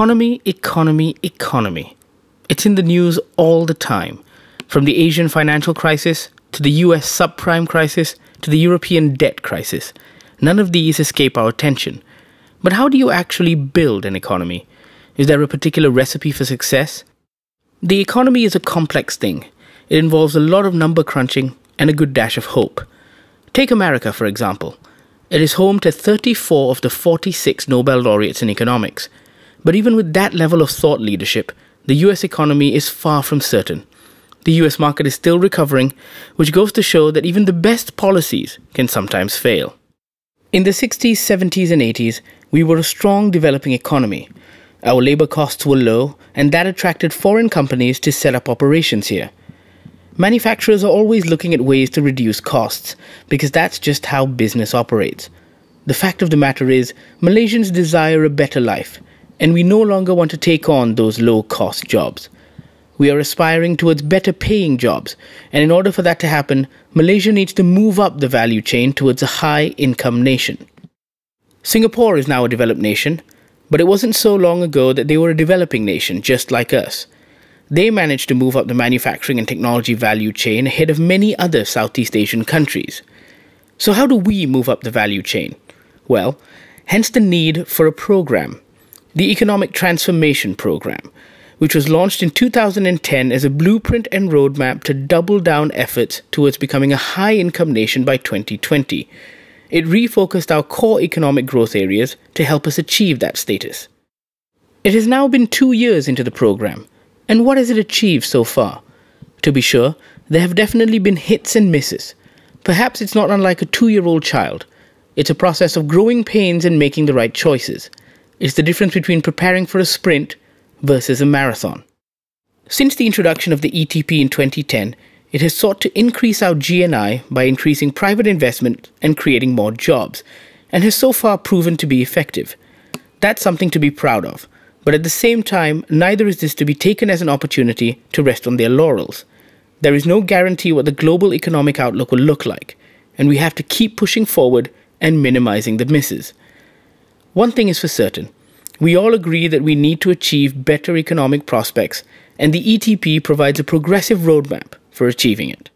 Economy, economy, economy. It's in the news all the time. From the Asian financial crisis, to the US subprime crisis, to the European debt crisis. None of these escape our attention. But how do you actually build an economy? Is there a particular recipe for success? The economy is a complex thing. It involves a lot of number crunching and a good dash of hope. Take America, for example. It is home to 34 of the 46 Nobel laureates in economics. But even with that level of thought leadership, the US economy is far from certain. The US market is still recovering, which goes to show that even the best policies can sometimes fail. In the 60s, 70s and 80s, we were a strong developing economy. Our labor costs were low, and that attracted foreign companies to set up operations here. Manufacturers are always looking at ways to reduce costs, because that's just how business operates. The fact of the matter is, Malaysians desire a better life, and we no longer want to take on those low-cost jobs. We are aspiring towards better paying jobs, and in order for that to happen, Malaysia needs to move up the value chain towards a high-income nation. Singapore is now a developed nation, but it wasn't so long ago that they were a developing nation just like us. They managed to move up the manufacturing and technology value chain ahead of many other Southeast Asian countries. So how do we move up the value chain? Well, hence the need for a program, the Economic Transformation Program, which was launched in 2010 as a blueprint and roadmap to double down efforts towards becoming a high-income nation by 2020. It refocused our core economic growth areas to help us achieve that status. It has now been 2 years into the program, and what has it achieved so far? To be sure, there have definitely been hits and misses. Perhaps it's not unlike a 2-year-old child. It's a process of growing pains and making the right choices. It's the difference between preparing for a sprint versus a marathon. Since the introduction of the ETP in 2010, it has sought to increase our GNI by increasing private investment and creating more jobs, and has so far proven to be effective. That's something to be proud of. But at the same time, neither is this to be taken as an opportunity to rest on their laurels. There is no guarantee what the global economic outlook will look like, and we have to keep pushing forward and minimizing the misses. One thing is for certain. We all agree that we need to achieve better economic prospects, and the ETP provides a progressive roadmap for achieving it.